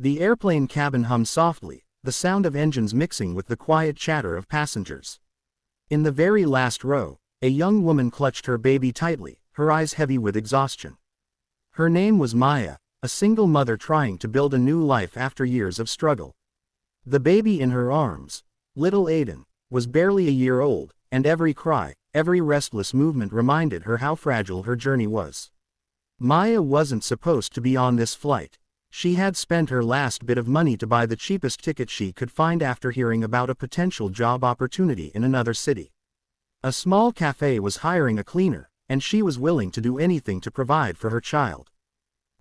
The airplane cabin hummed softly, the sound of engines mixing with the quiet chatter of passengers. In the very last row, a young woman clutched her baby tightly, her eyes heavy with exhaustion. Her name was Maya, a single mother trying to build a new life after years of struggle. The baby in her arms, little Aiden, was barely a year old, and every cry, every restless movement reminded her how fragile her journey was. Maya wasn't supposed to be on this flight. She had spent her last bit of money to buy the cheapest ticket she could find after hearing about a potential job opportunity in another city. A small cafe was hiring a cleaner, and she was willing to do anything to provide for her child.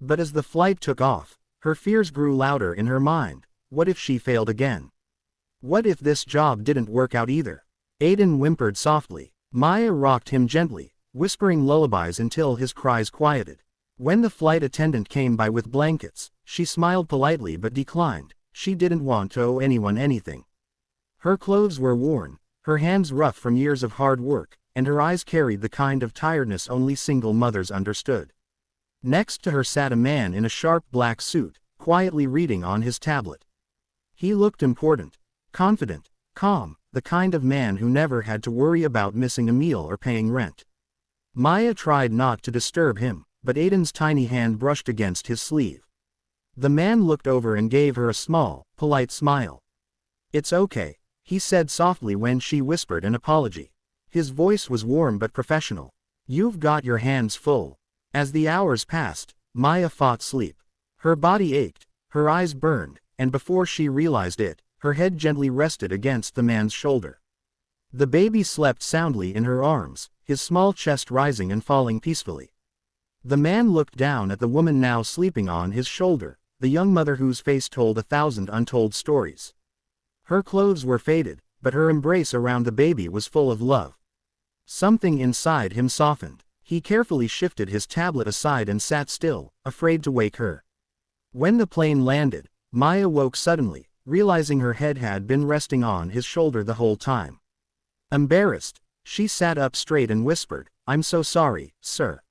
But as the flight took off, her fears grew louder in her mind. What if she failed again? What if this job didn't work out either? Aiden whimpered softly. Maya rocked him gently, whispering lullabies until his cries quieted. When the flight attendant came by with blankets, she smiled politely but declined. She didn't want to owe anyone anything. Her clothes were worn, her hands rough from years of hard work, and her eyes carried the kind of tiredness only single mothers understood. Next to her sat a man in a sharp black suit, quietly reading on his tablet. He looked important, confident, calm, the kind of man who never had to worry about missing a meal or paying rent. Maya tried not to disturb him, but Aiden's tiny hand brushed against his sleeve. The man looked over and gave her a small, polite smile. "It's okay," he said softly when she whispered an apology. His voice was warm but professional. "You've got your hands full." As the hours passed, Maya fought sleep. Her body ached, her eyes burned, and before she realized it, her head gently rested against the man's shoulder. The baby slept soundly in her arms, his small chest rising and falling peacefully. The man looked down at the woman now sleeping on his shoulder, the young mother whose face told 1,000 untold stories. Her clothes were faded, but her embrace around the baby was full of love. Something inside him softened. He carefully shifted his tablet aside and sat still, afraid to wake her. When the plane landed, Maya woke suddenly, realizing her head had been resting on his shoulder the whole time. Embarrassed, she sat up straight and whispered, "I'm so sorry, sir.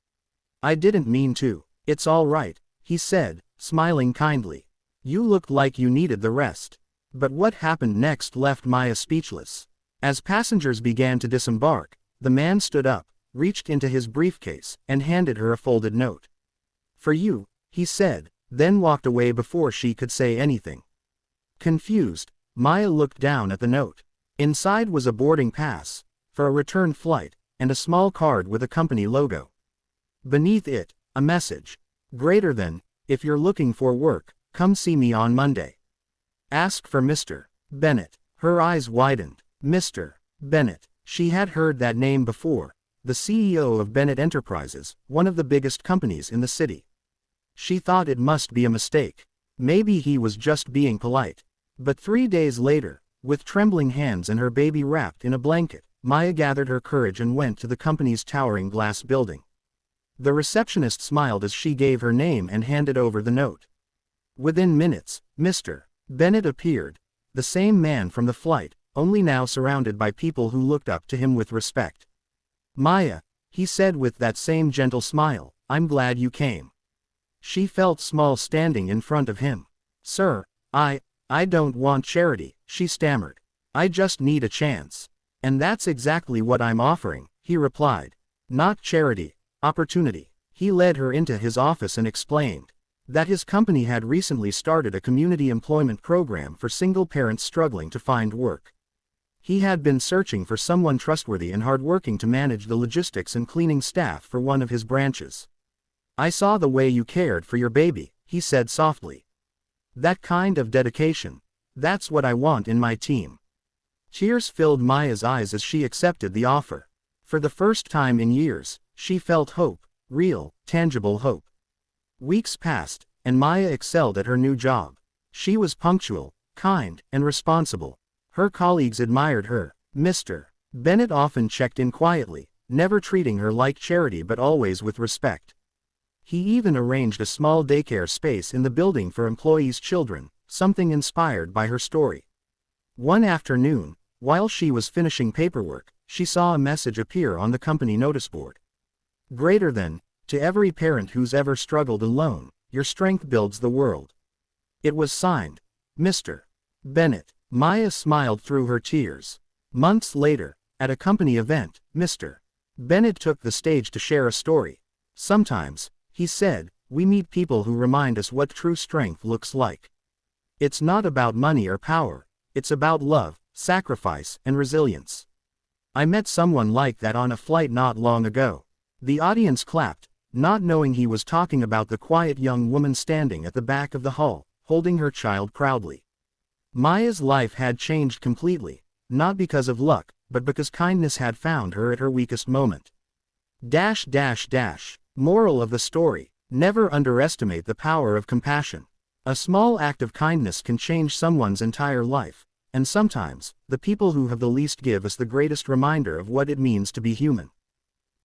I didn't mean to." "It's all right," he said, smiling kindly. "You looked like you needed the rest." But what happened next left Maya speechless. As passengers began to disembark, the man stood up, reached into his briefcase, and handed her a folded note. "For you," he said, then walked away before she could say anything. Confused, Maya looked down at the note. Inside was a boarding pass, for a return flight, and a small card with a company logo. Beneath it, a message. Greater than, "If you're looking for work, come see me on Monday. Ask for Mr. Bennett." Her eyes widened. Mr. Bennett. She had heard that name before, the CEO of Bennett Enterprises, one of the biggest companies in the city. She thought it must be a mistake. Maybe he was just being polite. But 3 days later, with trembling hands and her baby wrapped in a blanket, Maya gathered her courage and went to the company's towering glass building. The receptionist smiled as she gave her name and handed over the note. Within minutes, Mr. Bennett appeared, the same man from the flight, only now surrounded by people who looked up to him with respect. "Maya," he said with that same gentle smile, "I'm glad you came." She felt small standing in front of him. "Sir, I don't want charity," she stammered. "I just need a chance." "And that's exactly what I'm offering," he replied. "Not charity, opportunity." He led her into his office and explained that his company had recently started a community employment program for single parents struggling to find work. He had been searching for someone trustworthy and hardworking to manage the logistics and cleaning staff for one of his branches. "I saw the way you cared for your baby," he said softly. "That kind of dedication. That's what I want in my team." Tears filled Maya's eyes as she accepted the offer. For the first time in years, she felt hope, real, tangible hope. Weeks passed, and Maya excelled at her new job. She was punctual, kind, and responsible. Her colleagues admired her. Mr. Bennett often checked in quietly, never treating her like charity but always with respect. He even arranged a small daycare space in the building for employees' children, something inspired by her story. One afternoon, while she was finishing paperwork, she saw a message appear on the company notice board. "Greater than, to every parent who's ever struggled alone, your strength builds the world." It was signed, Mr. Bennett. Maya smiled through her tears. Months later, at a company event, Mr. Bennett took the stage to share a story. Sometimes, he said, we meet people who remind us what true strength looks like. It's not about money or power, it's about love, sacrifice, and resilience. I met someone like that on a flight not long ago. The audience clapped, not knowing he was talking about the quiet young woman standing at the back of the hull, holding her child proudly. Maya's life had changed completely, not because of luck, but because kindness had found her at her weakest moment. Moral of the story: never underestimate the power of compassion. A small act of kindness can change someone's entire life, and sometimes, the people who have the least give us the greatest reminder of what it means to be human.